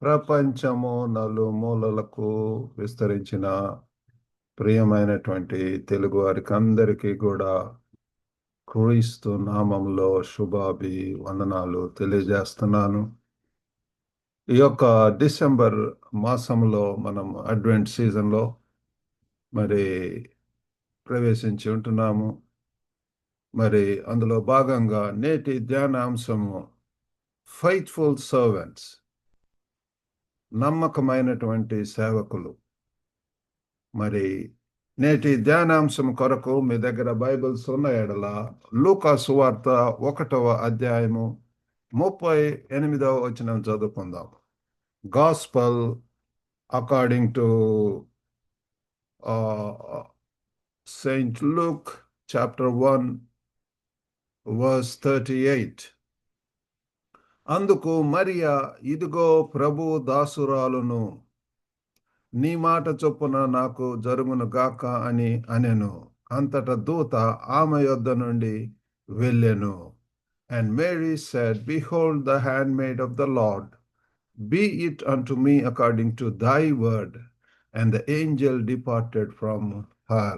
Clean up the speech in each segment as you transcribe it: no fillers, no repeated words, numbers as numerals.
ప్రపంచము నలుమూలలకు విస్తరించిన ప్రియమైనటువంటి తెలుగు వారికి అందరికీ కూడా క్రీస్తు నామంలో వందనాలు తెలియజేస్తున్నాను. ఈ యొక్క డిసెంబర్ మాసంలో మనం అడ్వెంట్ సీజన్లో మరి ప్రవేశించి ఉంటున్నాము. మరి అందులో భాగంగా నేటి ధ్యానాంశము ఫెయిత్ఫుల్ సర్వెంట్స్, నమ్మకమైనటువంటి సేవకులు. మరి నేటి ధ్యానాంశం కొరకు మీ దగ్గర బైబిల్స్ ఉన్న ఎడల లూకా సువార్త 1వ అధ్యాయము 38వ వచనం చదువుకుందాం. Gospel according to Saint Luke chapter 1 verse 38. అందుకు మరియా, ఇదిగో ప్రభు దాసురాలును, నీ మాట చొప్పున నాకు జరుగును గాక అని అనెను. అంతట దూత ఆమె యొద్ద నుండి వెళ్ళెను. And Mary said, Behold the handmaid of the Lord, be it unto me according to thy word. And the angel departed from her.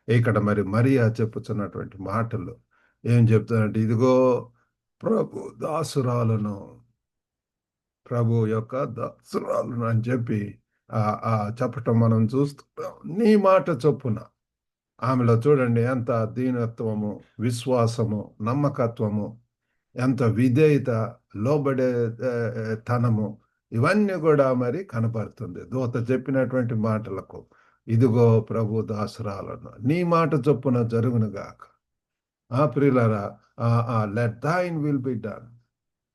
ఇక్కడ మరి మరియా చెప్పుతున్నటువంటి మాటలు ఏం చెప్తున్నట్టు, ఇదిగో ప్రభు దాసురాలను, ప్రభు యొక్క దాసురాలను అని చెప్పి చెప్పటం మనం చూస్తున్నాం. నీ మాట చొప్పున. ఆమెలో చూడండి ఎంత దీనత్వము, విశ్వాసము, నమ్మకత్వము, ఎంత విధేయత, లోబడే తనము, ఇవన్నీ కూడా మరి కనపడుతుంది దూత చెప్పినటువంటి మాటలకు. ఇదిగో ప్రభు దాసురాలను, నీ మాట చొప్పున జరుగునుగాక. ప్రియులారా, let thine will be done,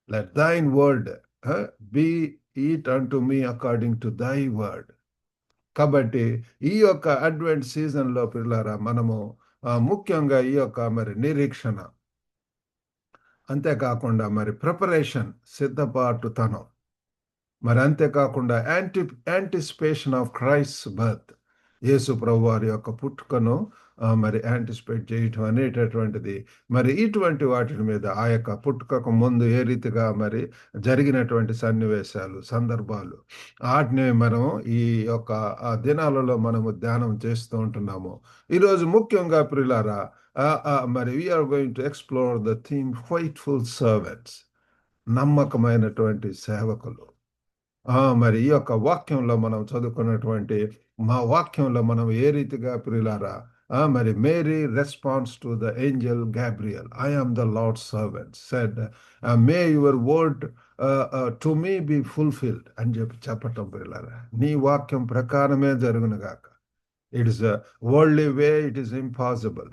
let thine word be it unto me according to thy word. కాబట్టి ఈ యొక్క అడ్వెంట్ సీజన్లో పిల్లారా మనము ముఖ్యంగా ఈ యొక్క మరి నిరీక్షణ, అంతేకాకుండా మరి ప్రిపరేషన్, సిద్ధపాటుతనం, మరి అంతేకాకుండా యాంటిసిపేషన్ ఆఫ్ క్రైస్ట్ బర్త్, యేసు ప్రభు వారి యొక్క పుట్టుకను మరి యాంటిసిపేట్ చేయటం అనేటటువంటిది. మరి ఇటువంటి వాటి మీద ఆ యొక్క పుట్టుకకు ముందు ఏ రీతిగా మరి జరిగినటువంటి సన్నివేశాలు, సందర్భాలు, వాటిని మనం ఈ యొక్క దినాలలో మనము ధ్యానం చేస్తూ ఉంటున్నాము. ఈరోజు ముఖ్యంగా ప్రియులారా మరి we are going to explore the theme faithful servants, నమ్మకమైనటువంటి సేవకులు. మరి ఈ యొక్క వాక్యంలో మనం చదువుకున్నటువంటి మా వాక్యంలో మనం ఏ రీతిగా ప్రియులారా మరి Mary response to the angel Gabriel, I am the lord's servant, said may your word to me be fulfilled అని చెప్పటం ప్రియులారా. నీ వాక్యం ప్రకారమే జరుగునుగాక. It is worldly way, it is impossible.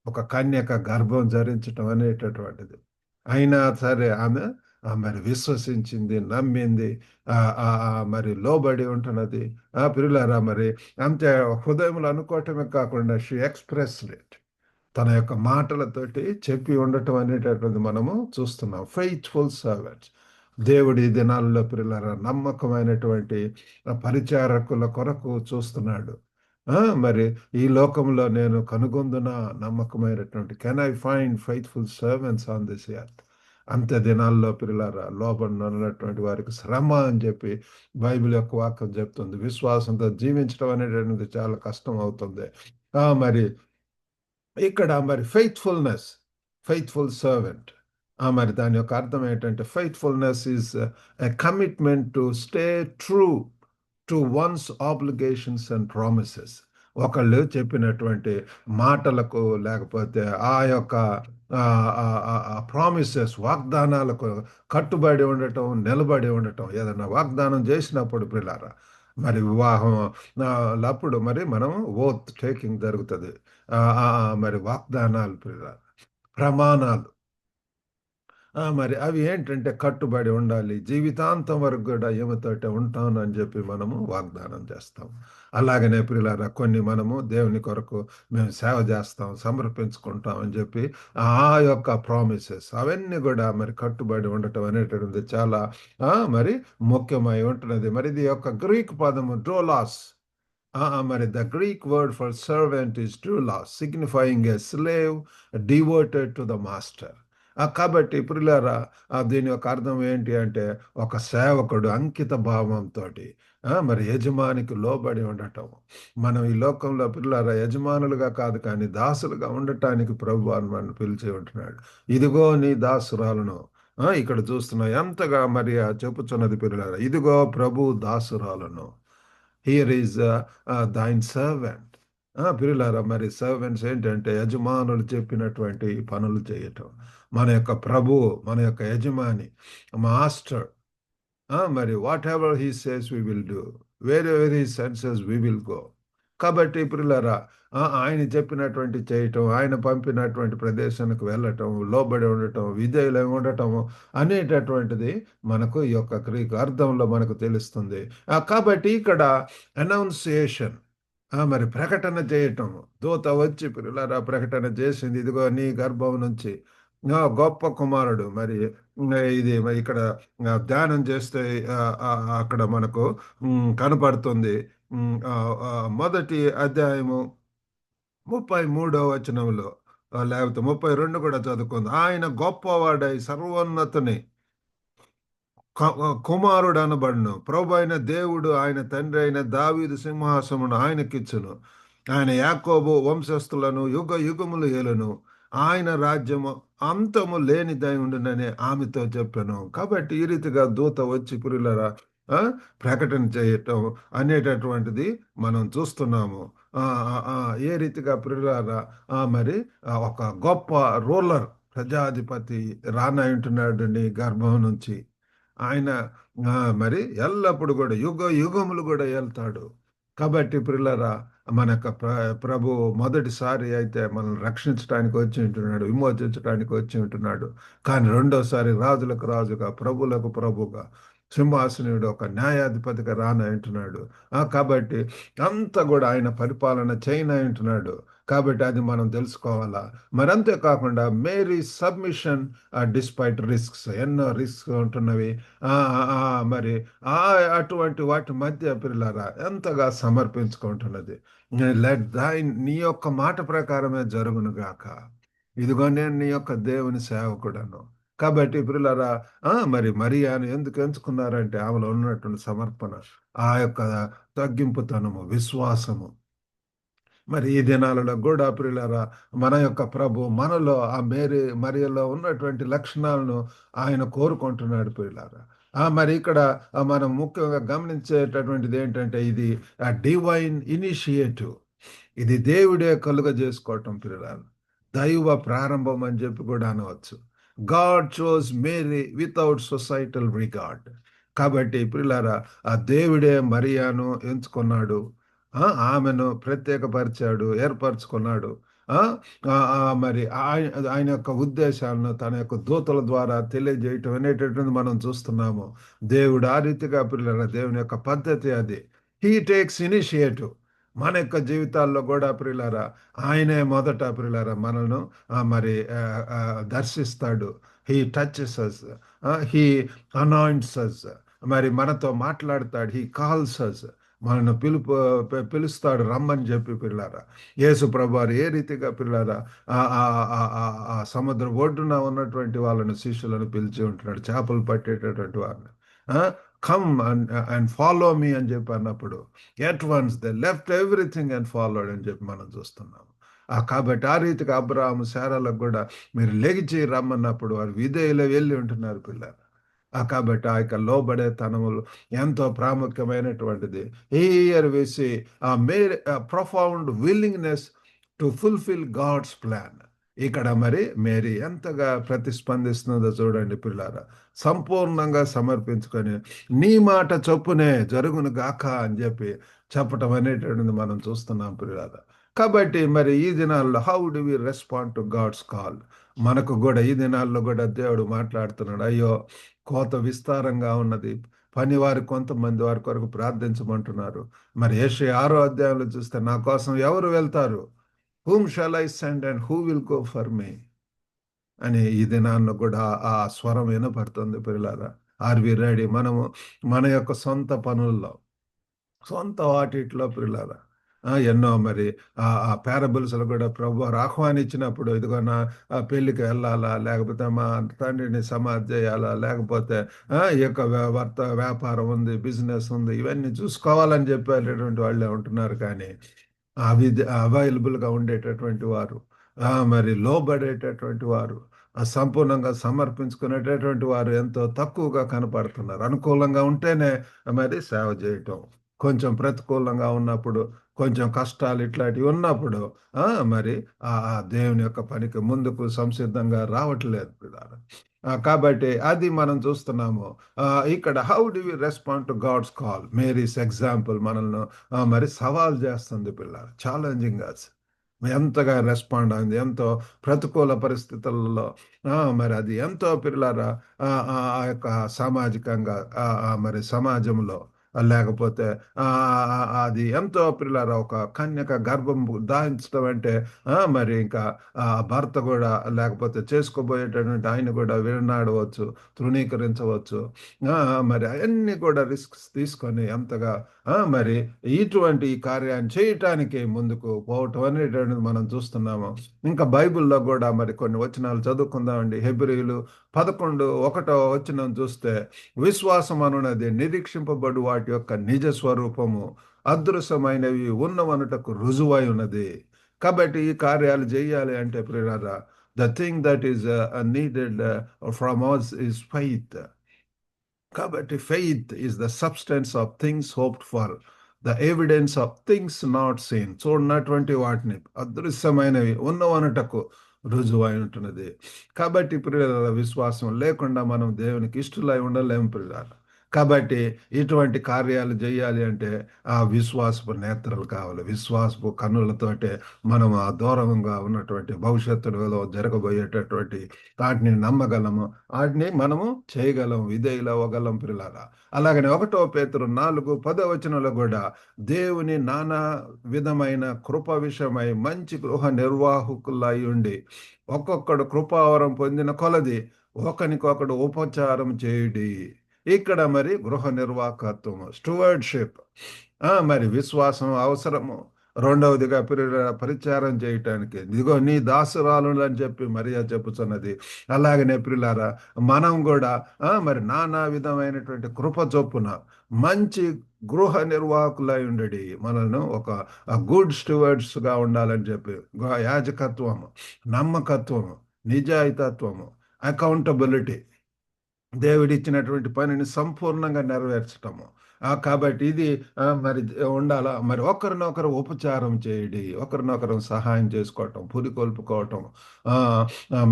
ఒక కన్యక గర్భం ధరించటం అనేటటువంటిది. అయినా సరే ఆమె మరి విశ్వసించింది, నమ్మింది, మరి లోబడి ఉంటున్నది. ప్రియులారా, మరి అంతే హృదయంలో అనుకోవటమే కాకుండా షీ ఎక్స్ప్రెస్డ్ ఇట్, తన యొక్క మాటలతోటి చెప్పి ఉండటం అనేటటువంటి మనము చూస్తున్నాం. Faithful servants. దేవుడి దినాల్లో ప్రియులారా నమ్మకమైనటువంటి పరిచారకుల కొరకు చూస్తున్నాడు. మరి ఈ లోకంలో నేను కనుగొందున నమ్మకమైనటువంటి, can I find faithful servants on this earth? అంత్య దినాల్లో పిల్లలారా లోబడినటువంటి వారికి శ్రమ అని చెప్పి బైబిల్ యొక్క వాక్యం చెప్తుంది. విశ్వాసంతో జీవించడం అనేటువంటిది చాలా కష్టం అవుతుంది. మరి ఇక్కడ మరి ఫెయిత్ఫుల్ సర్వెంట్, మరి దాని యొక్క అర్థం ఏంటంటే faithfulness is a commitment to stay true to once obligations and promises. ఒకళ్ళు చెప్పినటువంటి మాటలకు, లేకపోతే ఆ యొక్క ప్రామిసెస్, వాగ్దానాలకు కట్టుబడి ఉండటం, నిలబడి ఉండటం. ఏదైనా వాగ్దానం చేసినప్పుడు పిల్లారా మరి వివాహం అప్పుడు మరి మనం ఓత్ టేకింగ్ జరుగుతుంది. మరి వాగ్దానాలు పిల్లారా, ప్రమాణాలు, మరి అవి ఏంటంటే కట్టుబడి ఉండాలి. జీవితాంతం వరకు కూడా ఏమితోటే ఉంటాను అని చెప్పి మనము వాగ్దానం చేస్తాం. అలాగనే ప్రియులారా కొన్ని మనము దేవుని కొరకు మేము సేవ చేస్తాం, సమర్పించుకుంటాం అని చెప్పి ఆ యొక్క ప్రామిసెస్ అవన్నీ కూడా మరి కట్టుబడి ఉండటం అనేటువంటిది చాలా మరి ముఖ్యమై ఉంటున్నది. మరి ఇది యొక్క గ్రీక్ పదము డ్రోలాస్. మరి the Greek word for servant is డ్రోలాస్, signifying a slave devoted to the master. కాబట్టి ప్రియులారా, దీని యొక్క అర్థం ఏంటి అంటే ఒక సేవకుడు అంకిత భావంతోటి మరి యజమానికి లోబడి ఉండటం. మనం ఈ లోకంలో పిల్లారా యజమానులుగా కాదు కానీ దాసులుగా ఉండటానికి ప్రభు అని మనం పిలిచి ఉంటున్నాడు. ఇదిగో నీ దాసురాలను ఇక్కడ చూస్తున్నాం ఎంతగా మరి చెప్పుచున్నది పిల్లారా, ఇదిగో ప్రభు దాసురాలను. Here is thine servant. పిల్లారా, మరి సర్వెంట్స్ ఏంటంటే యజమానులు చెప్పినటువంటి పనులు చేయటం. మన యొక్క ప్రభువు, మన యొక్క యజమాని, మాస్టర్, మరి whatever he says we will do, wherever he sends us we will go. కాబట్టి ప్రియులారా, ఆయన చెప్పినటువంటి చేయటం, ఆయన పంపినటువంటి ప్రదేశానికి వెళ్ళటం, లోబడి ఉండటం, విధేయులై ఉండటం అనేటటువంటిది మనకు ఈ యొక్క గ్రీకు అర్థంలో మనకు తెలుస్తుంది. కాబట్టి ఇక్కడ అనౌన్సియేషన్, మరి ప్రకటన చేయటం. దూత వచ్చి పిల్లలారా ప్రకటన చేసింది, ఇదిగో నీ గర్భం నుంచి గొప్ప కుమారుడు. మరి ఇది మరి ఇక్కడ ధ్యానం చేస్తే అక్కడ మనకు కనపడుతుంది. మొదటి అధ్యాయము 33వ వచనంలో, లేకపోతే 32 కూడా చదువుకుంది. ఆయన గొప్పవాడై సర్వోన్నతుని కుమారుడు అనబడును. ప్రభు అయిన దేవుడు ఆయన తండ్రి అయిన దావీదు సింహాసమును ఆయనకిచ్చును. ఆయన యాకోబు వంశస్థులను యుగ యుగములు ఏలును. ఆయన రాజ్యము అంతము లేనిదై ఉండునని ఆమెతో చెప్పాను. కాబట్టి ఈ రీతిగా దూత వచ్చి పురులరా ప్రకటన చేయటం అనేటటువంటిది మనం చూస్తున్నాము. ఏ రీతిగా పురులారా మరి ఒక గొప్ప రూలర్, ప్రజాధిపతి రానంటున్నాడు నీ గర్భం నుంచి. ఆయన మరి ఎల్లప్పుడు కూడా యుగ యుగములు కూడా వెళ్తాడు. కాబట్టి ప్రియులారా, మన యొక్క ప్రభు మొదటిసారి అయితే మనల్ని రక్షించడానికి వచ్చి ఉంటున్నాడు, విమోచించడానికి వచ్చి ఉంటున్నాడు. కానీ రెండోసారి రాజులకు రాజుగా, ప్రభులకు ప్రభుగా, సింహాసనుడు ఒక న్యాయాధిపతిగా రానంటున్నాడు. కాబట్టి అంతా కూడా ఆయన పరిపాలన చేయనంటున్నాడు. కాబట్టి అది మనం తెలుసుకోవాలా. మరి అంతేకాకుండా మేరీ సబ్మిషన్ డిస్పైట్ రిస్క్స్, ఎన్నో రిస్క్ ఉంటున్నవి. మరి అటువంటి వాటి మధ్య పిల్లరా ఎంతగా సమర్పించుకుంటున్నది. లెట్ దైన్, నీ యొక్క మాట ప్రకారమే జరుగును గాక. ఇదిగో నేను నీ యొక్క దేవుని సేవకుడను. కాబట్టి పిల్లరా మరి మరియాను ఎందుకు ఎంచుకున్నారంటే ఆమెలో ఉన్నటువంటి సమర్పణ, ఆ యొక్క తగ్గింపుతనము, విశ్వాసము. మరి ఈ దినాలలో కూడా ప్రియులారా, మన యొక్క ప్రభు మనలో ఆ మరియలో ఉన్నటువంటి లక్షణాలను ఆయన కోరుకుంటున్నాడు ప్రియులారా. మరి ఇక్కడ మనం ముఖ్యంగా గమనించేటటువంటిది ఏంటంటే ఇది డివైన్ ఇనిషియేటివ్. ఇది దేవుడే కలుగ చేసుకోవటం ప్రియులారా. దైవ ప్రారంభం అని చెప్పి కూడా అనవచ్చు. God chose Mary without societal regard. కాబట్టి ప్రియులారా, ఆ దేవుడే మరియాను ఎంచుకున్నాడు, ఆమెను ప్రత్యేకపరిచాడు, ఏర్పరచుకున్నాడు. మరి ఆయన యొక్క ఉద్దేశాలను తన యొక్క దూతల ద్వారా తెలియజేయటం అనేటటువంటి మనం చూస్తున్నాము. దేవుడు ఆ రీతిగా పిల్లల దేవుని యొక్క పద్ధతి అది. He takes initiative. మన యొక్క జీవితాల్లో కూడా ప్రియులారా ఆయనే మొదట ప్రియులారా మనల్ని మరి దర్శిస్తాడు. He touches us, he anoints us. మరి మనతో మాట్లాడతాడు. హీ కాల్స్ అస్, మనను పిలుస్తాడు రమ్మని చెప్పి పిల్లారా. యేసు ప్రభువారు ఏ రీతిగా పిల్లారా ఆ సముద్ర ఒడ్డున ఉన్నటువంటి వాళ్ళను, శిష్యులను పిలిచి ఉంటున్నాడు, చేపలు పట్టేటటువంటి వారిని. కమ్ అండ్ ఫాలో మీ అని చెప్పి అన్నప్పుడు at once they left everything and followed అని చెప్పి మనం చూస్తున్నాము. కాబట్టి ఆ రీతిగా అబ్రాహాము శారాలకు కూడా మీరు లెగిచి రమ్మన్నప్పుడు వారు విధేయులు వెళ్ళి ఉంటున్నారు పిల్లలు. కాబట్టి ఆ యొక్క లోబడే తనములు ఎంతో ప్రాముఖ్యమైనటువంటిది. Here we see profound willingness to fulfil God's plan. ఇక్కడ మరి మేరీ ఎంతగా ప్రతిస్పందిస్తుందో చూడండి పిల్లారా. సంపూర్ణంగా సమర్పించుకొని నీ మాట చొప్పునే జరుగును గాక అని చెప్పి చెప్పటం అనేటువంటిది మనం చూస్తున్నాం పిల్లారా. కాబట్టి మరి ఈ దినాల్లో how do we respond to God's call? మనకు కూడా ఈ దినాల్లో కూడా దేవుడు మాట్లాడుతున్నాడు. అయ్యో, కోత విస్తారంగా ఉన్నది, పనివారు కొంతమంది వారి కొరకు ప్రార్థించమంటున్నారు. మరి యెషయా 6వ అధ్యాయంలో చూస్తే నా కోసం ఎవరు వెళ్తారు? Whom shall I send and who will go for me అని ఈ దినాల్లో కూడా ఆ స్వరం వినపడుతుంది పిల్లలారా. Are we ready? మనము మన యొక్క సొంత పనుల్లో, సొంత వాటిట్లో పిల్లలారా ఎన్నో మరి ఆ పారబుల్స్‌లో కూడా ప్రభువారు ఆహ్వానించినప్పుడు, ఇదిగో నా పెళ్ళికి వెళ్ళాలా? లేకపోతే మా తండ్రిని సమాధి చేయాలా? లేకపోతే ఈ యొక్క వ్యాపారం ఉంది, బిజినెస్ ఉంది, ఇవన్నీ చూసుకోవాలని చెప్పేటటువంటి వాళ్ళే ఉంటున్నారు కానీ, అవైలబుల్‌గా ఉండేటటువంటి వారు, మరి లోబడేటటువంటి వారు, సంపూర్ణంగా సమర్పించుకునేటటువంటి వారు ఎంతో తక్కువగా కనపడుతున్నారు. అనుకూలంగా ఉంటేనే మరి సేవ చేయటం. కొంచెం ప్రతికూలంగా ఉన్నప్పుడు, కొంచెం కష్టాలు ఇట్లాంటివి ఉన్నప్పుడు ఆ! మరి దేవుని యొక్క పనికి ముందుకు సంసిద్ధంగా రావట్లేదు పిల్లారా. కాబట్టి అది మనం చూస్తున్నాము. ఇక్కడ how do we respond to God's call? Mary's example మనల్ని మరి సవాల్ చేస్తుంది పిల్లారా. Challenging us. ఎంతగా రెస్పాండ్ అయింది. ఎంతో ప్రతికూల పరిస్థితులలో మరి అది ఎంతో పిల్లారా ఆ యొక్క సామాజికంగా మరి సమాజంలో లేకపోతే అది ఎంతో పిల్లారా ఒక కన్యక గర్భం దాల్చడం అంటే మరి ఇంకా భర్త కూడా లేకపోతే చేసుకోబోయేటటువంటి ఆయన కూడా విడనాడవచ్చు, తృణీకరించవచ్చు. మరి అయన్నీ కూడా రిస్క్స్ తీసుకొని ఎంతగా మరి ఇటువంటి ఈ కార్యాన్ని చేయటానికి ముందుకు పోవటం అనేటువంటిది మనం చూస్తున్నాము. ఇంకా బైబిల్‌లో గూడా మరి కొన్ని వచనాలు చదువుకుందామండి. హెబ్రీయులు 11:1 వచనం చూస్తే, విశ్వాసం అనునది నిరీక్షింపబడు వాటి యొక్క నిజ స్వరూపము, అదృశ్యమైనవి ఉన్నవనుటకు రుజువై ఉన్నది. కాబట్టి ఈ కార్యాలు చేయాలి అంటే ప్రియులారా, the thing that is needed from us is faith. కాబట్టి faith is the substance of things hoped for, the evidence of things not seen. చూడనటువంటి వాటిని అదృశ్యమైనవి ఉన్నవనుటకు రుజువై ఉంటున్నది. కాబట్టి ప్రియులారా, విశ్వాసం లేకుండా మనం దేవునికి ఇష్టలై ఉండలేము ప్రియులారా. కాబట్టి ఇటువంటి కార్యాలు చేయాలి అంటే ఆ విశ్వాసపు నేత్రాలు కావాలి. విశ్వాసపు కన్నులతోటే మనం ఆ దూరంగా ఉన్నటువంటి భవిష్యత్తులో జరగబోయేటటువంటి వాటిని నమ్మగలము. వాటిని మనము చేయగలం, విధేయులవ్వగలం ప్రియులారా. అలాగనే 1 పేతురు 4:10 కూడా దేవుని నానా విధమైన కృప విషయమై మంచి గృహ నిర్వాహకులై ఉండి ఒక్కొక్కడు కృపావరం పొందిన కొలది ఒకనికొకడు ఉపచారం చేయుడి. ఇక్కడ మరి గృహ నిర్వాహకత్వము, స్టూవర్డ్‌షిప్. మరి విశ్వాసం అవసరము. రెండవదిగా పరిచారం చేయటానికి, ఇదిగో నీ దాసురాలు అని చెప్పి మరియా చెప్పుచున్నది. అలాగనే ప్రియులారా, మనం కూడా మరి నానా విధమైనటువంటి కృప చొప్పున మంచి గృహ నిర్వాహకులై ఉండడి. మనల్ని ఒక గుడ్ స్టూవర్డ్స్‌గా ఉండాలని చెప్పి, యాజకత్వము, నమ్మకత్వము, నిజాయితత్వము, అకౌంటబిలిటీ, దేవుడిచ్చినటువంటి పనిని సంపూర్ణంగా నెరవేర్చటము. కాబట్టి ఇది మరి ఉండాలా. మరి ఒకరినొకరు ఉపచారం చేయడి. ఒకరినొకరు సహాయం చేసుకోవటం, పురికొల్పుకోవటం, ఆహ్,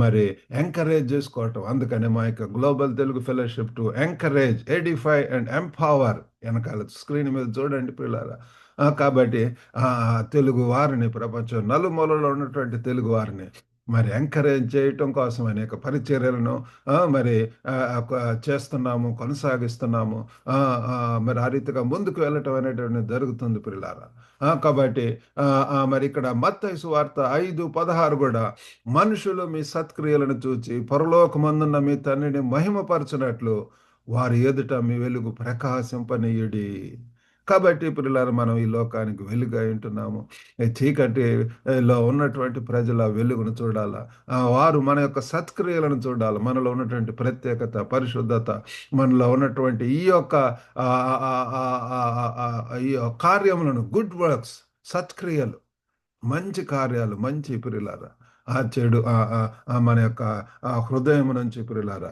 మరి ఎంకరేజ్ చేసుకోవటం. అందుకని మా యొక్క global Telugu fellowship to encourage, Edify and empower ఎనకాల స్క్రీన్ మీద చూడండి పిల్లారా. కాబట్టి తెలుగు వారిని, ప్రపంచం నలుమూలలో ఉన్నటువంటి తెలుగు వారిని మరి ఎంకరేజ్ చేయటం కోసం అనేక పరిచర్యలను మరి చేస్తున్నాము, కొనసాగిస్తున్నాము. మరి ఆ రీతిగా ముందుకు వెళ్ళటం అనేటువంటిది జరుగుతుంది ప్రియులారా. కాబట్టి మరి ఇక్కడ మత్తయి సువార్త 5:16 కూడా, మనుషులు మీ సత్క్రియలను చూచి పరలోకమందున్న మీ తండ్రిని మహిమపరచునట్లు వారి ఎదుట మీ వెలుగు ప్రకాశింపనీయుడి. కాబట్టి ప్రియులారా, మనం ఈ లోకానికి వెలుగై ఉంటున్నాము. ఈ చీకటిలో ఉన్నటువంటి ప్రజలు ఆ వెలుగును చూడాలా. వారు మన యొక్క సత్క్రియలను చూడాలి. మనలో ఉన్నటువంటి ప్రత్యేకత, పరిశుద్ధత, మనలో ఉన్నటువంటి ఈ యొక్క ఈ కార్యములను, గుడ్ వర్క్స్, సత్క్రియలు, మంచి కార్యాలు, మంచి ప్రియులారా. ఆ చెడు మన యొక్క హృదయం నుంచి ప్రియులారా,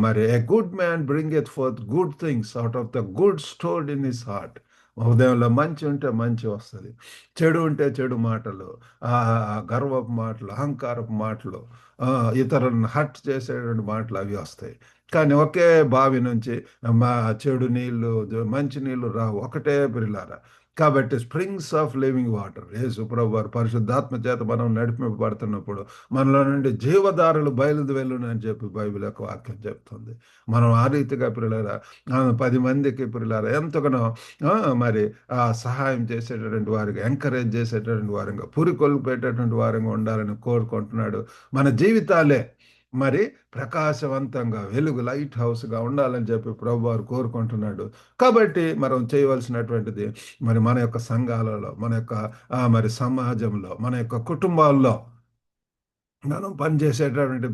మరి a good man bringeth forth good things out of the good stored in his heart. హృదయంలో మంచి ఉంటే మంచి వస్తుంది, చెడు ఉంటే చెడు మాటలు, గర్వపు మాటలు, అహంకారపు మాటలు, ఇతరులను హర్ట్ చేసేటువంటి మాటలు అవి వస్తాయి. కానీ ఒకే బావి నుంచి మా చెడు నీళ్ళు, మంచి నీళ్ళు రావు. ఒకటే ప్రియులారా. కాబట్టి స్ప్రింగ్స్ ఆఫ్ లివింగ్ వాటర్, యేసు ప్రభువు వారు పరిశుద్ధాత్మ చేత మనం నడిపింపబడుతున్నప్పుడు మనలో నుండి జీవధారలు బయలువెళ్ళును అని చెప్పి బైబిల్ యొక్క వాక్యం చెప్తుంది. మనం ఆ రీతిగా ప్రియులారా 10 మందికి ప్రియులారా ఎంతగానో మరి సహాయం చేసేటటువంటి వారికి, ఎంకరేజ్ చేసేటటువంటి వారంగా, పురికొల్పేటటువంటి వారంగా ఉండాలని కోరుకుంటున్నాడు. మన జీవితాలే మరి ప్రకాశవంతంగా వెలుగు లైట్ హౌస్గా ఉండాలని చెప్పి ప్రభు వారు కోరుకుంటున్నాడు. కాబట్టి మనం చేయవలసినటువంటిది మరి మన యొక్క సంఘాలలో, మన యొక్క మరి సమాజంలో, మన యొక్క కుటుంబాల్లో మనం పనిచేసేటటువంటి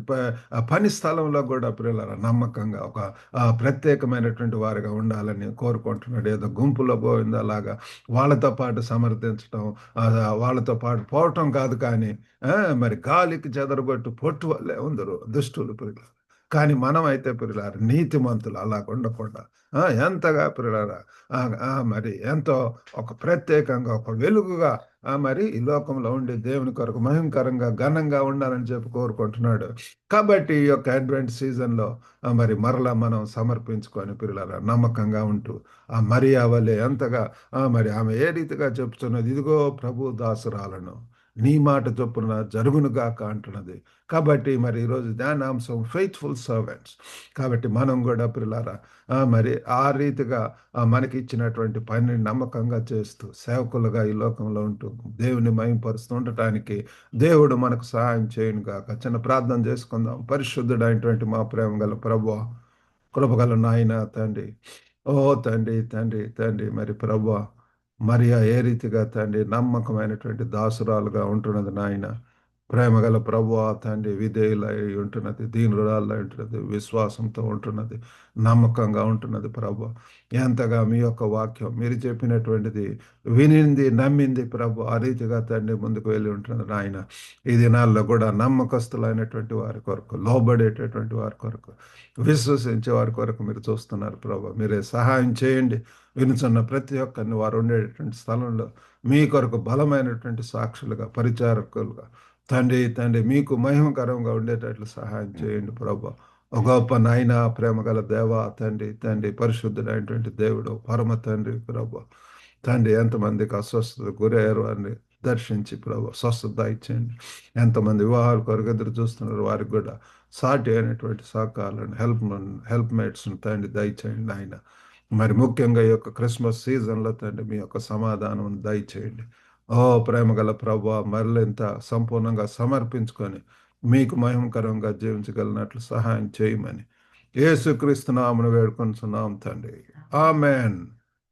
పని స్థలంలో కూడా ప్రియులారా నమ్మకంగా ఒక ప్రత్యేకమైనటువంటి వారిగా ఉండాలని కోరుకుంటున్నాడు. ఏదో గుంపులో పోయింది అలాగా వాళ్ళతో పాటు సమర్థించటం, వాళ్ళతో పాటు పోవటం కాదు కానీ ఆ, మరి గాలికి చెదరగొట్టు పొట్టు వల్లే ఉందరు దుష్టులు ప్రియులారా. కానీ మనం అయితే ప్రియులారా నీతిమంతులు అలా ఉండకుండా ఎంతగా ప్రియులారా మరి ఎంతో ఒక ప్రత్యేకంగా ఒక వెలుగుగా మరి ఈ లోకంలో ఉండి దేవుని కొరకు మహిమకరంగా ఘనంగా ఉండాలని చెప్పి కోరుకుంటున్నాడు. కాబట్టి ఈ యొక్క అడ్వెంట్ సీజన్లో మరి మరలా మనం సమర్పించుకొని పిల్లల నమ్మకంగా ఉంటూ ఆ మరియా వలె ఎంతగా మరి ఆమె ఏ రీతిగా చెప్తున్నది, ఇదిగో ప్రభు దాసురాలను నీ మాట చొప్పున జరుగునుగాక అంటున్నది. కాబట్టి మరి ఈరోజు ధ్యానాంశం ఫెయిత్ఫుల్ సర్వెంట్స్. కాబట్టి మనం కూడా పిల్లలారా మరి ఆ రీతిగా మనకి ఇచ్చినటువంటి పనిని నమ్మకంగా చేస్తూ సేవకులుగా ఈ లోకంలో ఉంటూ దేవుని మహిమపరుస్తూ ఉండటానికి దేవుడు మనకు సహాయం చేయను గాక. చిన్న ప్రార్థన చేసుకుందాం. పరిశుద్ధుడైనటువంటి మా ప్రేమ గల ప్రభువా, కృపగల నాయన తండ్రి, ఓ తండ్రి తండ్రి తండ్రి మరి ప్రభువా, మరియా ఏ రీతిగా తండ్రి నమ్మకమైనటువంటి దాసురాలుగా ఉంటున్నది నాయన. ప్రేమగల ప్రభువా తండ్రి విధేయులై ఉంటున్నది, దీనురాలై ఉంటున్నది, విశ్వాసంతో ఉంటున్నది, నమ్మకంగా ఉంటున్నది ప్రభు. ఎంతగా మీ యొక్క వాక్యం మీరు చెప్పినటువంటిది వినింది నమ్మింది ప్రభు. ఆ రీతిగా తండ్రి ముందుకు వెళ్ళి ఉంటున్నది నాయన. ఈ దినాల్లో కూడా నమ్మకస్తులైనటువంటి వారి కొరకు, లోబడేటటువంటి వారి కొరకు, విశ్వసించే వారి కొరకు మీరు చూస్తున్నారు ప్రభు. మీరే సహాయం చేయండి. వినుచున్న ప్రతి ఒక్కరిని వారు ఉండేటటువంటి స్థలంలో మీ కొరకు బలమైనటువంటి సాక్షులుగా, పరిచారకులుగా తండ్రి తండ్రి మీకు మహిమకరంగా ఉండేటట్లు సహాయం చేయండి ప్రభు. ఒక గొప్ప నాయన, ప్రేమ గల దేవ తండ్రి తండ్రి పరిశుద్ధుడైనటువంటి దేవుడు పరమ తండ్రి ప్రభు. తండ్రి ఎంతమందికి అస్వస్థత గురయ్యారు వారిని దర్శించి ప్రభు స్వస్థత ఇచ్చేయండి. ఎంతమంది వివాహాల కొరకు ఎదురు చూస్తున్నారు వారికి కూడా సాటి అయినటువంటి సహకారాలను హెల్ప్ మేట్స్ని తండ్రి దయచేయండి ఆయన. మరి ముఖ్యంగా ఈ యొక్క క్రిస్మస్ సీజన్లో తండ్రి మీ యొక్క సమాధానం దయచేయండి. ఓ ప్రేమగల ప్రభు, మరలింత సంపూర్ణంగా సమర్పించుకొని మీకు మహిమకరంగా జీవించగలిగినట్లు సహాయం చేయమని యేసుక్రీస్తు నామమున వేడుకొనుచున్నాం తండ్రి. ఆమెన్.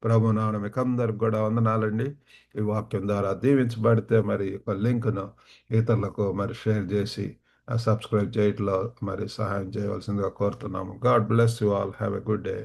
ప్రభు నామమున మీకు అందరికి కూడా వందనాలండి. ఈ వాక్యం ద్వారా దీవించబడితే మరి ఒక లింక్ను ఇతరులకు మరి షేర్ చేసి సబ్స్క్రైబ్ చేయట్లో మరి సహాయం చేయవలసిందిగా కోరుతున్నాము. God bless you all. Have a good day.